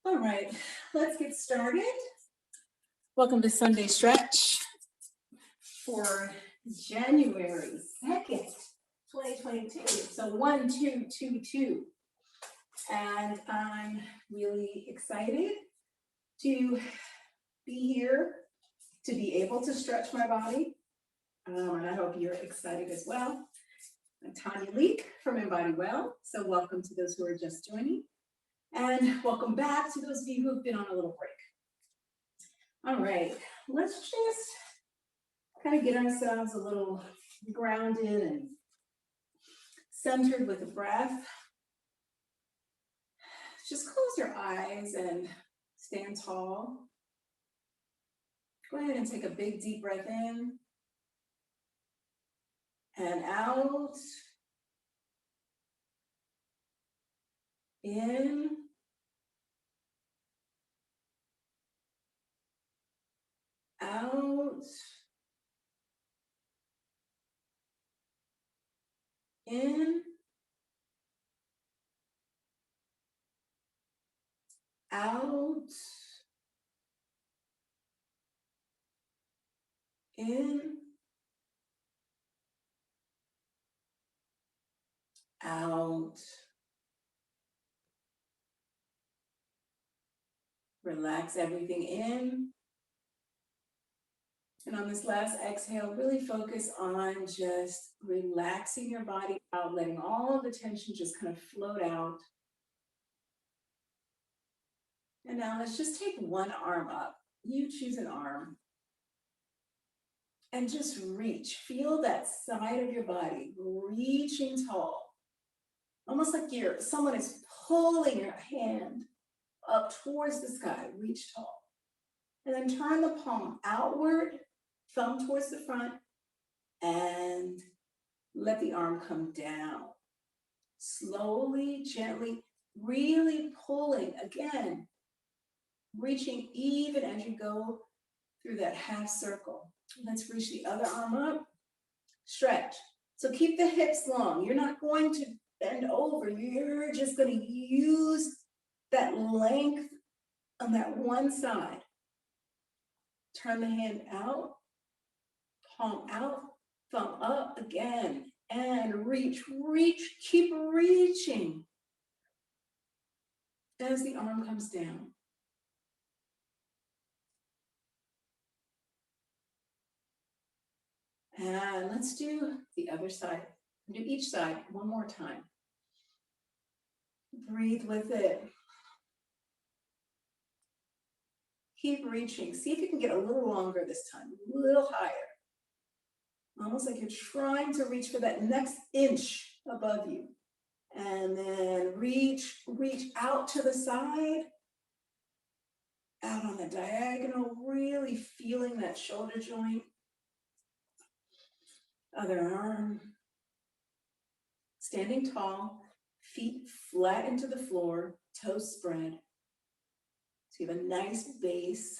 All right, let's get started. Welcome to Sunday Stretch for January 2nd, 2022. So 1, 2, 2, 2. And I'm really excited to be here, to be able to stretch my body. And I hope you're excited as well. I'm Tanya Leek from EmBODY WELL. So welcome to those who are just joining. And welcome back to those of you who have been on a little break. All right, let's just kind of get ourselves a little grounded and centered with the breath. Just close your eyes and stand tall. Go ahead and take a big deep breath in and out. In. Out. In. Out. In. Out. Relax everything in. And on this last exhale, really focus on just relaxing your body out, letting all of the tension just kind of float out. And now let's just take one arm up. You choose an arm. And just reach. Feel that side of your body reaching tall. Almost like someone is pulling your hand up towards the sky. Reach tall. And then turn the palm outward, thumb towards the front, and let the arm come down. Slowly, gently, really pulling. Again, reaching even as you go through that half circle. Let's reach the other arm up. Stretch. So keep the hips long. You're not going to bend over. You're just going to use that length on that one side. Turn the hand out, palm out, thumb up again, and reach, reach, keep reaching as the arm comes down. And let's do the other side. Do each side one more time. Breathe with it. Keep reaching. See if you can get a little longer this time, a little higher. Almost like you're trying to reach for that next inch above you. And then reach out to the side, out on the diagonal, really feeling that shoulder joint. Other arm. Standing tall, feet flat into the floor, toes spread. So you have a nice base,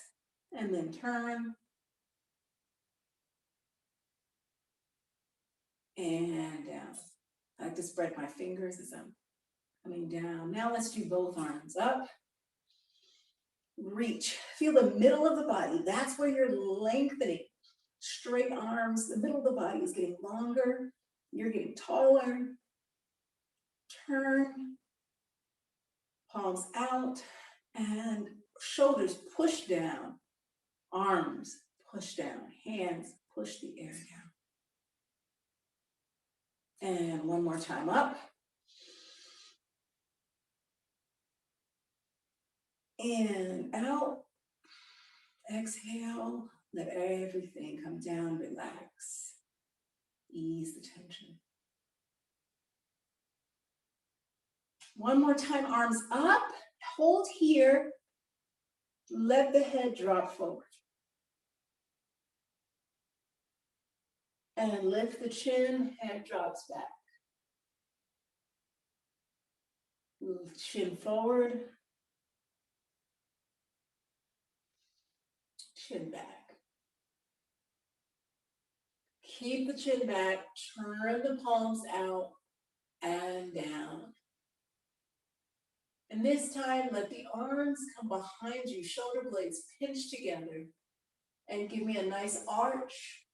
and then turn. And down. I like to spread my fingers as I'm coming down. Now let's do both arms up. Reach. Feel the middle of the body. That's where you're lengthening. Straight arms. The middle of the body is getting longer. You're getting taller. Turn. Palms out. And shoulders push down. Arms push down. Hands push the air down. And one more time up. And out. Exhale. Let everything come down. Relax. Ease the tension. One more time. Arms up. Hold here. Let the head drop forward. And lift the chin. Head drops back. Move chin forward. Chin back. Keep the chin back. Turn the palms out and down. And this time, let the arms come behind you, shoulder blades pinch together, and give me a nice arch.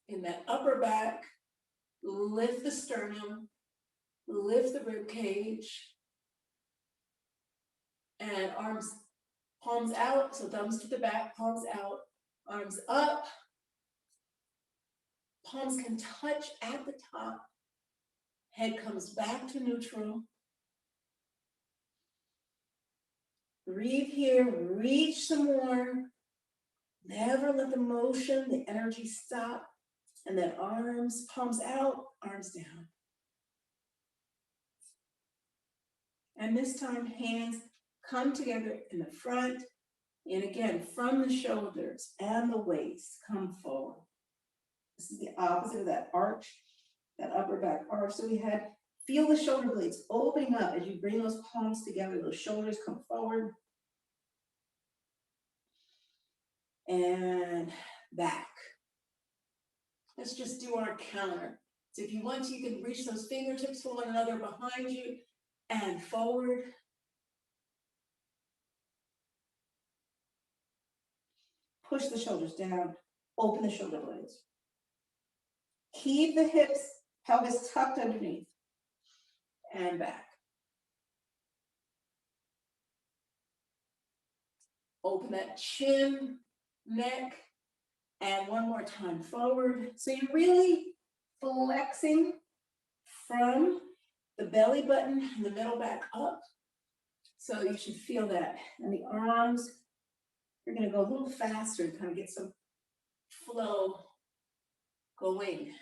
In that upper back, lift the sternum, lift the rib cage, and arms, palms out, so thumbs to the back, palms out, arms up. Palms can touch at the top. Head comes back to neutral. Breathe here, reach some more. Never let the motion, the energy stop. And then arms, palms out, arms down. And this time, hands come together in the front. And again, from the shoulders and the waist, come forward. This is the opposite of that arch, that upper back arch. So we had, feel the shoulder blades opening up as you bring those palms together. Those shoulders come forward. And back. Let's just do our counter. So if you want to, you can reach those fingertips for one another behind you and forward. Push the shoulders down, open the shoulder blades. Keep the hips, pelvis tucked underneath, and back. Open that chin, neck, and one more time forward. So you're really flexing from the belly button and the middle back up. So you should feel that. And the arms, you're gonna go a little faster to kind of get some flow going.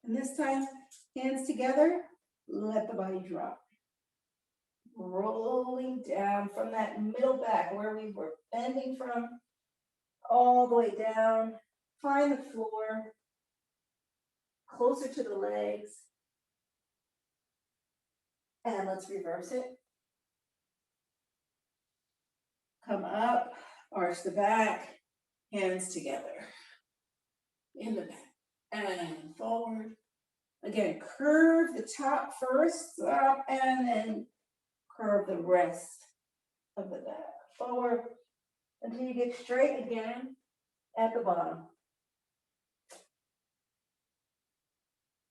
And this time, hands together, let the body drop. Rolling down from that middle back where we were bending from, all the way down. Find the floor, closer to the legs. And let's reverse it. Come up, arch the back, hands together. In the back, and forward. Again, curve the top first, up, and then curve the rest of the back. Forward until you get straight again at the bottom.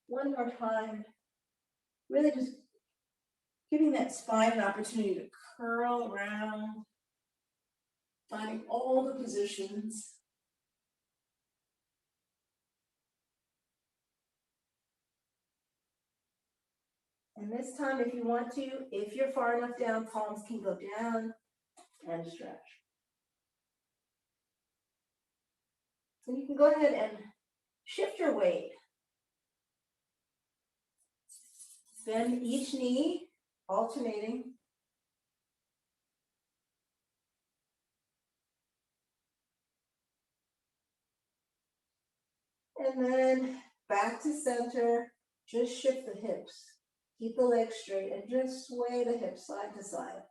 One more time. Really just giving that spine an opportunity to curl around, finding all the positions. And this time, if you want to, if you're far enough down, palms can go down and stretch. So you can go ahead and shift your weight. Bend each knee, alternating. And then back to center, just shift the hips. Keep the legs straight and just sway the hips side to side.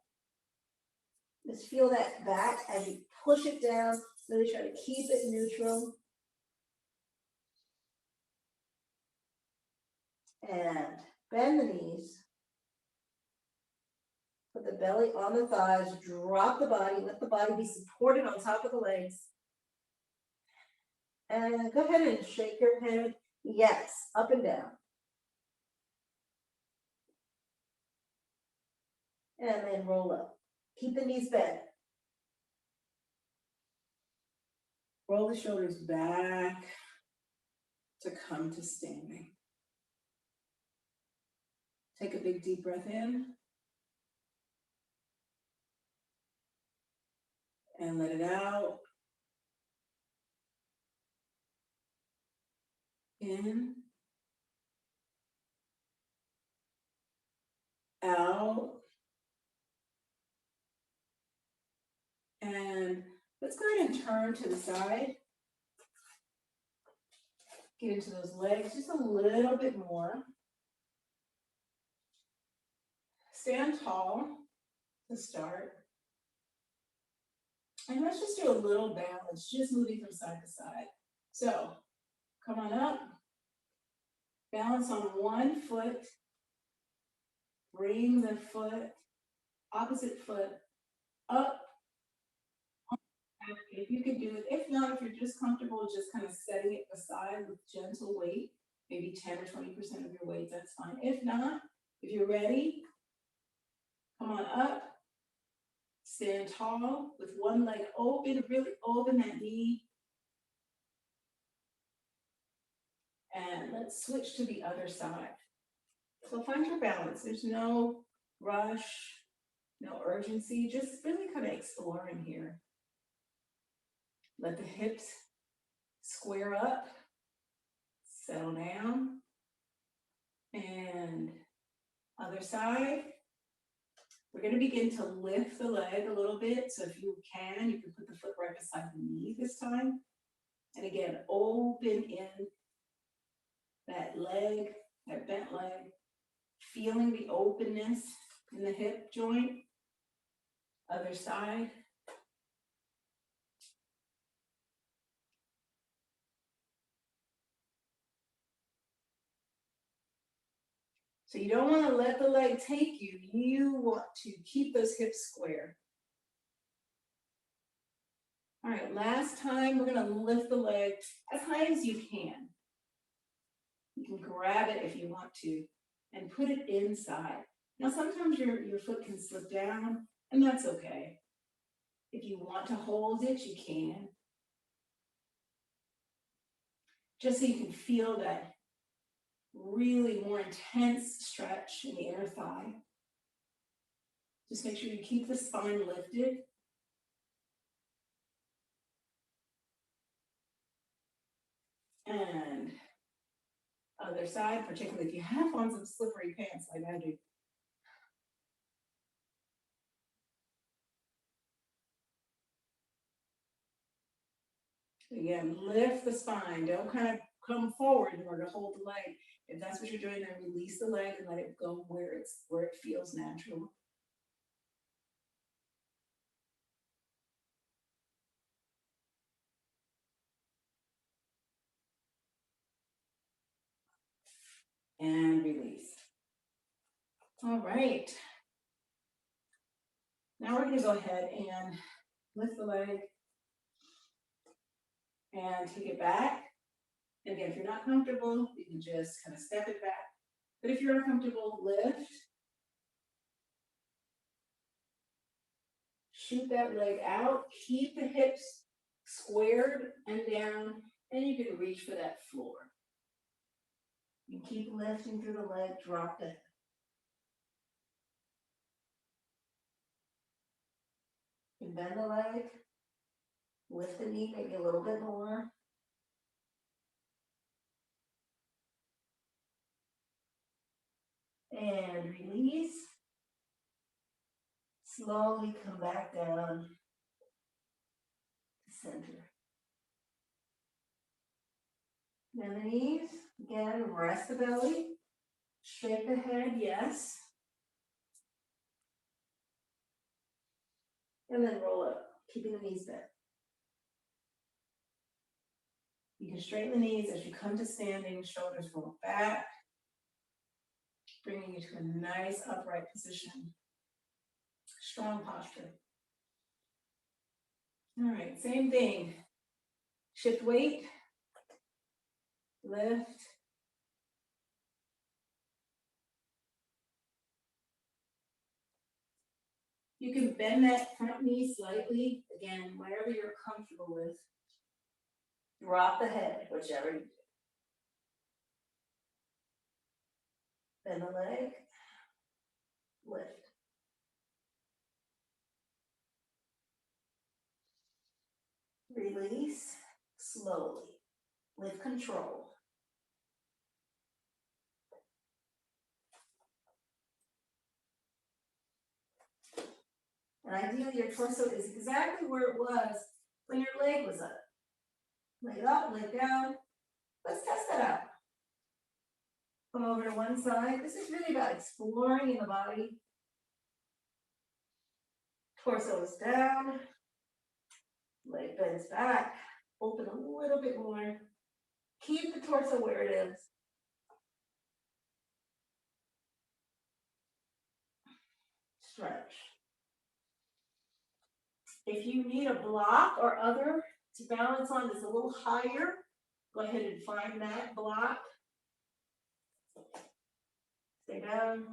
Just feel that back as you push it down. Really try to keep it neutral. And bend the knees. Put the belly on the thighs, drop the body, let the body be supported on top of the legs. And go ahead and shake your head. Yes, up and down. And then roll up. Keep the knees bent. Roll the shoulders back to come to standing. Take a big deep breath in. And let it out. In. Out. And let's go ahead and turn to the side. Get into those legs just a little bit more. Stand tall to start. And let's just do a little balance, just moving from side to side. So come on up, balance on one foot, bring the foot, opposite foot up. If you can do it, if not, if you're just comfortable just kind of setting it aside with gentle weight, maybe 10 or 20% of your weight, that's fine. If not, if you're ready, come on up, stand tall with one leg open, really open that knee. And let's switch to the other side. So find your balance. There's no rush, no urgency, just really kind of exploring here. Let the hips square up, settle down, and other side. We're going to begin to lift the leg a little bit. So if you can put the foot right beside the knee this time. And again, open in that leg, that bent leg, feeling the openness in the hip joint. Other side. So you don't want to let the leg take you. You want to keep those hips square. All right, last time we're going to lift the leg as high as you can. You can grab it if you want to and put it inside. Now sometimes your foot can slip down, and that's okay. If you want to hold it, you can. Just so you can feel that really more intense stretch in the inner thigh. Just make sure you keep the spine lifted. And other side, particularly if you have on some slippery pants like I do. Again, lift the spine. Don't kind of come forward in order to hold the leg. If that's what you're doing, then release the leg and let it go where it feels natural. And release. All right. Now we're going to go ahead and lift the leg and take it back. And again, if you're not comfortable, you can just kind of step it back. But if you're comfortable, lift. Shoot that leg out. Keep the hips squared and down, and you can reach for that floor. You keep lifting through the leg, drop it. You can bend the leg, lift the knee maybe a little bit more. And release. Slowly come back down to center. Bend the knees. Again, rest the belly. Straight the head, yes. And then roll up, keeping the knees bent. You can straighten the knees as you come to standing, shoulders roll back, bringing you to a nice upright position. Strong posture. All right, same thing. Shift weight, lift. You can bend that front knee slightly, again, whatever you're comfortable with. Drop the head, whichever you do. Bend the leg, lift. Release slowly with control. And ideally, your torso is exactly where it was when your leg was up. Leg up, leg down. Let's test that out. Come over to one side. This is really about exploring in the body. Torso is down. Leg bends back. Open a little bit more. Keep the torso where it is. Stretch. If you need a block or other to balance on that's a little higher, go ahead and find that block. Stay down.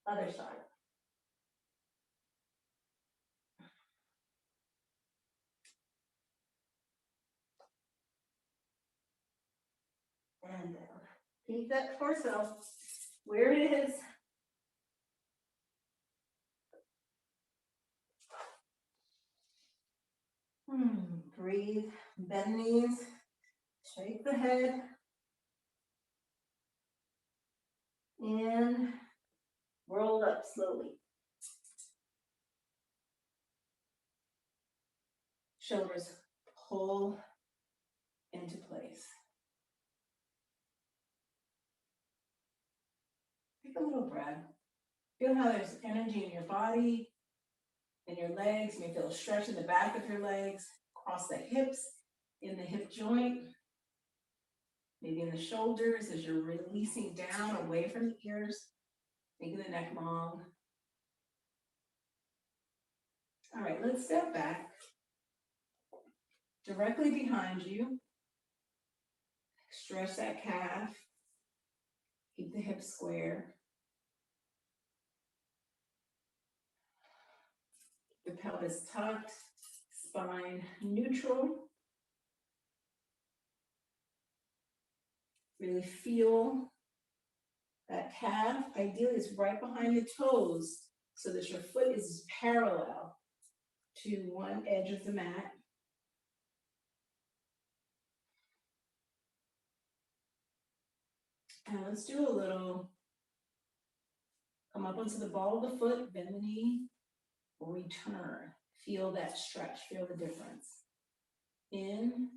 Other side. And down. Keep that torso where it is. Breathe, bend knees, shake the head. And roll up slowly. Shoulders pull into place. Take a little breath. Feel how there's energy in your body, in your legs. You may feel a stretch in the back of your legs, across the hips, in the hip joint, maybe in the shoulders as you're releasing down away from the ears, making the neck long. All right, let's step back. Directly behind you, stretch that calf, keep the hips square. The pelvis tucked, spine neutral. Really feel that calf. Ideally, it's right behind the toes so that your foot is parallel to one edge of the mat. And let's do a little, come up onto the ball of the foot, bend the knee, return. Feel that stretch, feel the difference. In,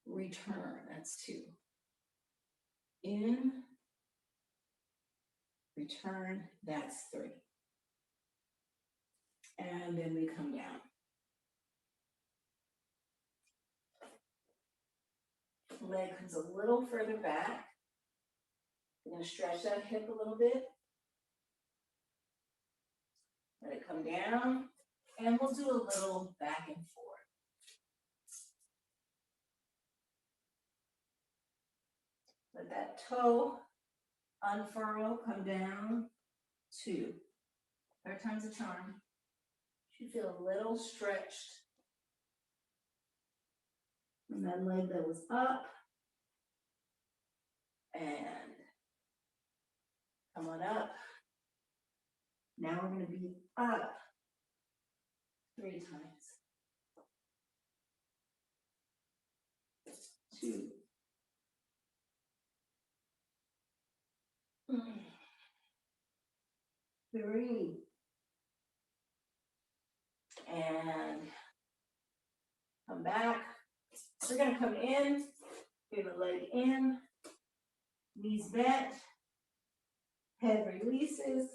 return, that's 2. In, return, that's 3. And then we come down. Leg comes a little further back. We're going to stretch that hip a little bit. Let it come down. And we'll do a little back and forth. Let that toe unfurl, come down. 2. 3rd time's a charm. You feel a little stretched. And that leg that was up. And come on up. Now we're going to be up 3 times. 2. 3. And come back. We're going to come in, get the leg in, knees bent, head releases,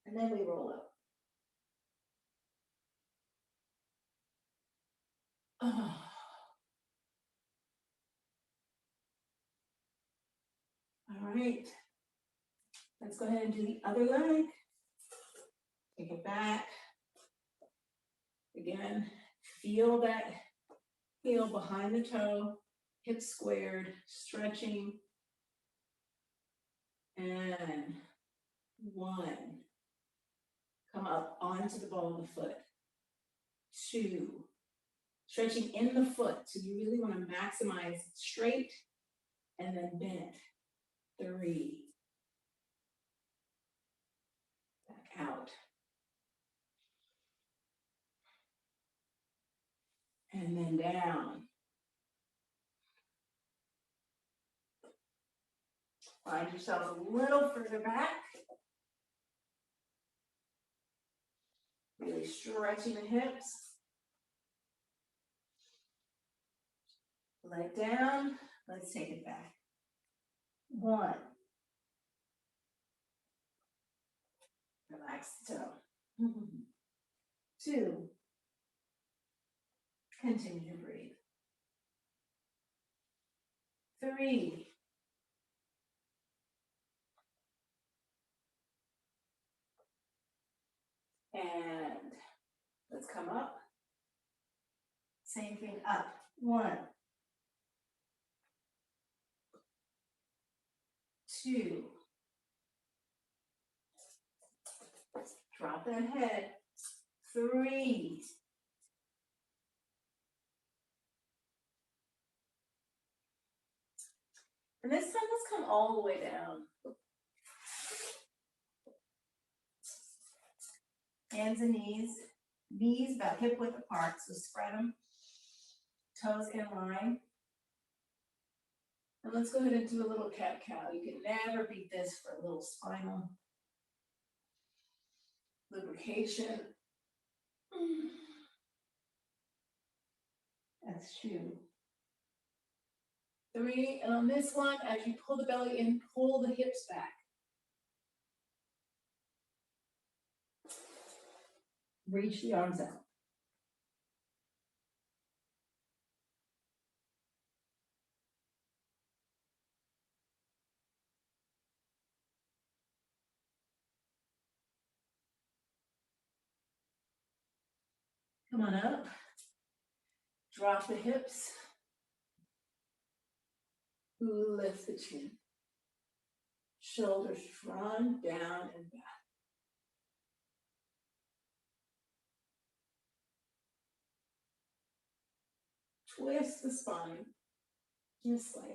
and then we roll up. Oh. All right. Let's go ahead and do the other leg. Take it back. Again, feel that heel behind the toe, hips squared, stretching. And 1. Come up onto the ball of the foot. 2. Stretching in the foot. So you really want to maximize straight and then bent. 3. Back out. And then down. Find yourself a little further back. Really stretching the hips. Leg down. Let's take it back. 1. Relax the toe. 2. Continue to breathe. 3. And let's come up. Same thing up. 1. 2. Drop that head. 3. And this time, let's come all the way down. Hands and knees. Knees about hip width apart, so spread them. Toes in line. And let's go ahead and do a little cat-cow. You can never beat this for a little spinal lubrication. That's 2. 3, and on this one, as you pull the belly in, pull the hips back. Reach the arms out. Come on up. Drop the hips. Lift the chin. Shoulders drawn down and back. Twist the spine just slightly.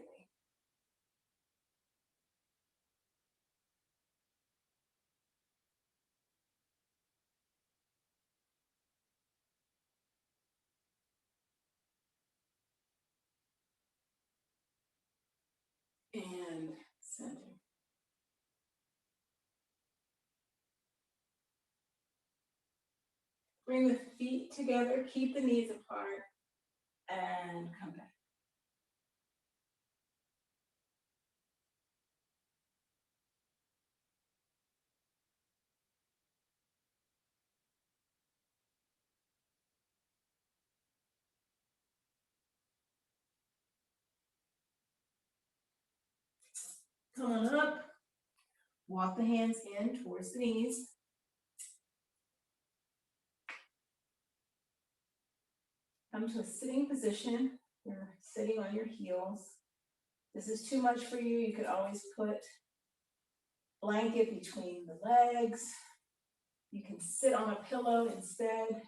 And center. Bring the feet together, keep the knees apart, and come back. Come on up. Walk the hands in towards the knees. Come to a sitting position. You're sitting on your heels. This is too much for you. You could always put blanket between the legs. You can sit on a pillow instead.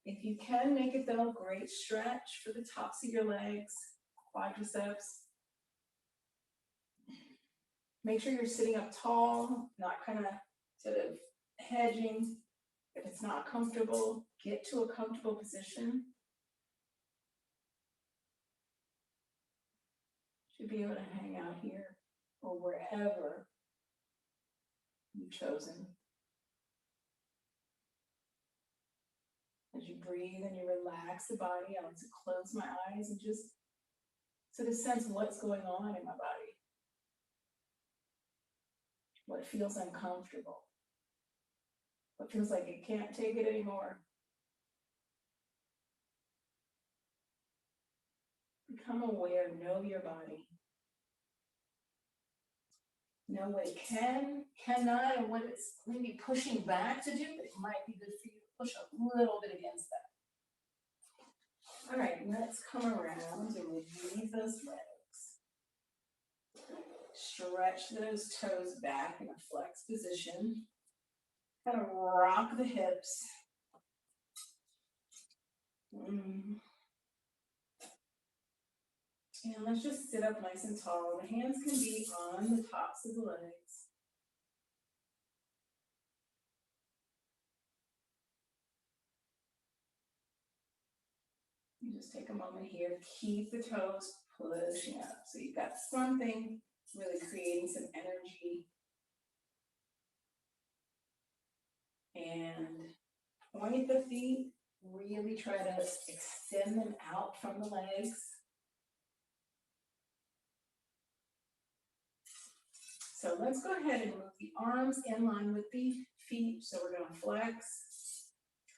If you can make it though, great stretch for the tops of your legs, quadriceps. Make sure you're sitting up tall, not kind of sort of hedging. If it's not comfortable, get to a comfortable position. Should be able to hang out here or wherever you've chosen. As you breathe and you relax the body, I like to close my eyes and just sort of sense what's going on in my body. What feels uncomfortable. What feels like it can't take it anymore. Become aware, know your body. Know what it can, cannot, and what it's maybe pushing back to do, but it might be good for you to push a little bit against that. All right, let's come around and relieve those legs. Stretch those toes back in a flex position. Kind of rock the hips. And let's just sit up nice and tall. The hands can be on the tops of the legs. You just take a moment here, keep the toes pushing up. So you've got something really creating some energy. And point the feet Really try to extend them out from the legs. So let's go ahead and move the arms in line with the feet. So we're going to flex,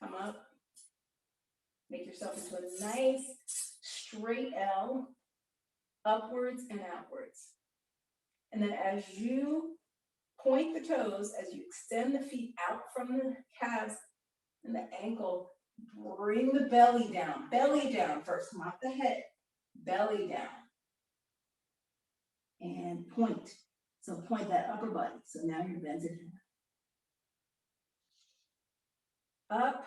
come up, make yourself into a nice straight L, upwards and outwards. And then as you point the toes, as you extend the feet out from the calves and the ankle, bring the belly down first, not the head, belly down. And point. So point that upper body. So now you're bent in half. Up,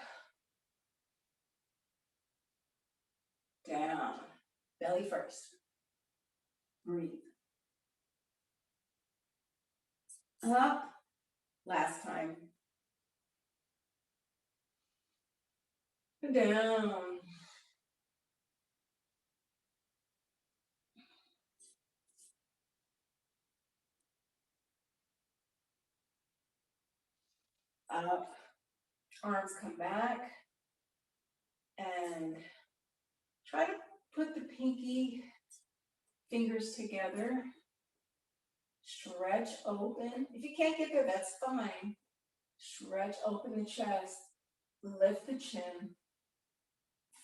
down, belly first. Breathe. Up, last time. Down. Up, arms come back, and try to put the pinky fingers together. Stretch open. If you can't get there, that's fine. Stretch open the chest, lift the chin,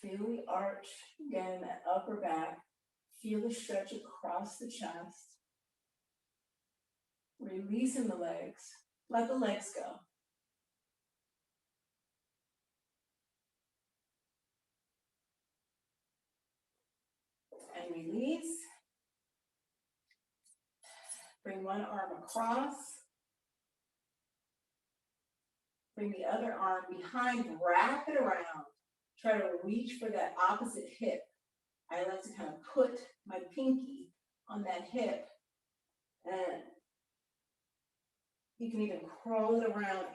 feel the arch, again, that upper back. Feel the stretch across the chest. Releasing the legs. Let the legs go. And release. Bring one arm across. Bring the other arm behind, wrap it around. Try to reach for that opposite hip. I like to kind of put my pinky on that hip, and you can even curl it around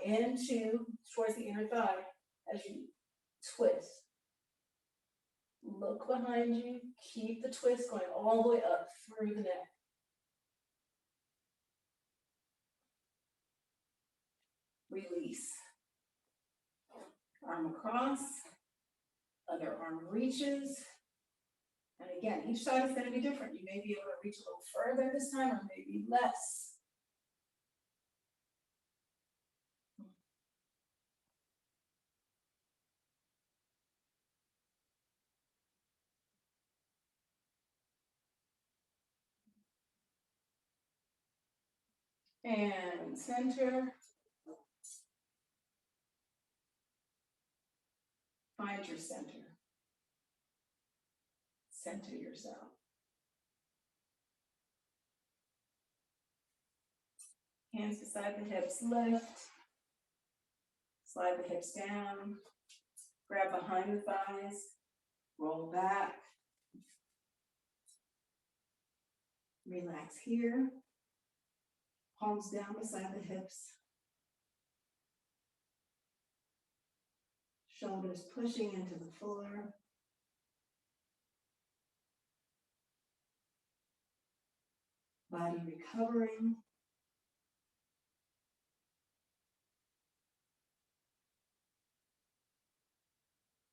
towards the inner thigh as you twist. Look behind you, keep the twist going all the way up through the neck. Release. Arm across, other arm reaches. And again, each side is going to be different. You may be able to reach a little further this time or maybe less. And center. Find your center. Center yourself. Hands beside the hips, lift. Slide the hips down. Grab behind the thighs. Roll back. Relax here. Palms down beside the hips. Shoulders pushing into the floor. Body recovering.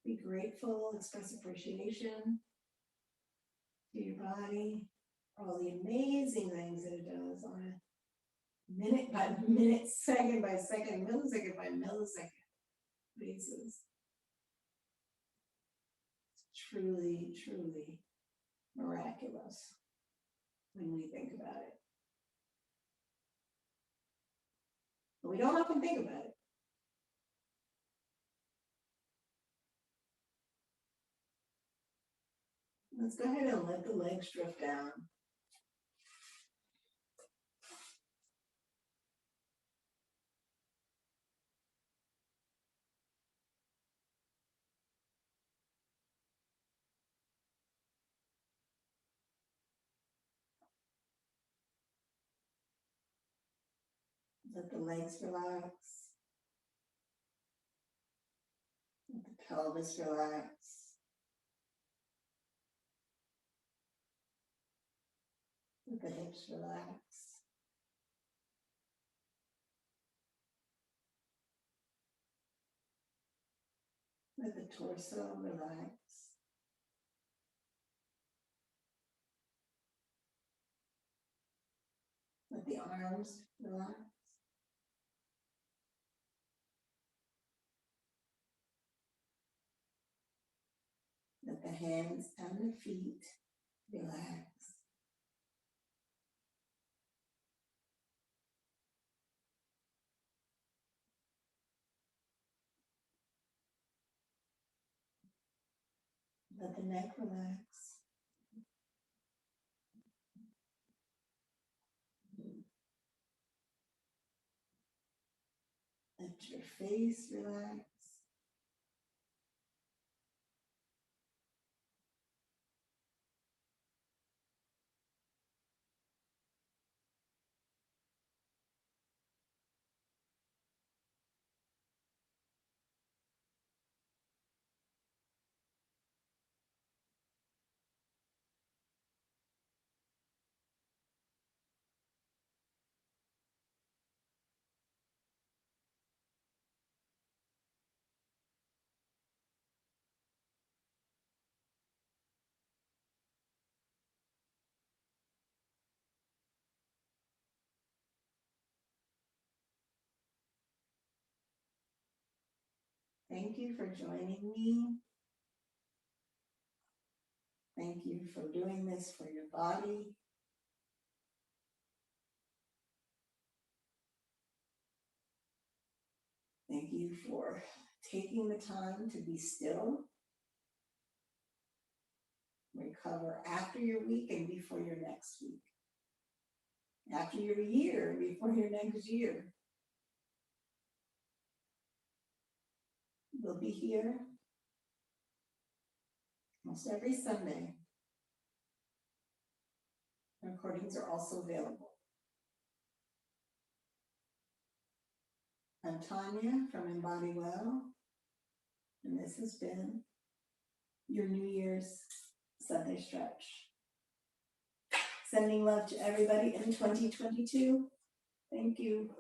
Be grateful, express appreciation to your body for all the amazing things that it does on a minute by minute, second by second, millisecond by millisecond basis. It's truly, truly miraculous when we think about it. But we don't often think about it. Let's go ahead and let the legs drift down. Let the legs relax. Let the pelvis relax. Let the hips relax. Let the torso relax. Let the arms relax. Let the hands and the feet relax. Let the neck relax. Let your face relax. Thank you for joining me. Thank you for doing this for your body. Thank you for taking the time to be still. Recover after your week and before your next week. After your year, before your next year. We'll be here almost every Sunday. Recordings are also available. I'm Tanya from EmBODY WELL, and this has been your New Year's Sunday stretch. Sending love to everybody in 2022. Thank you.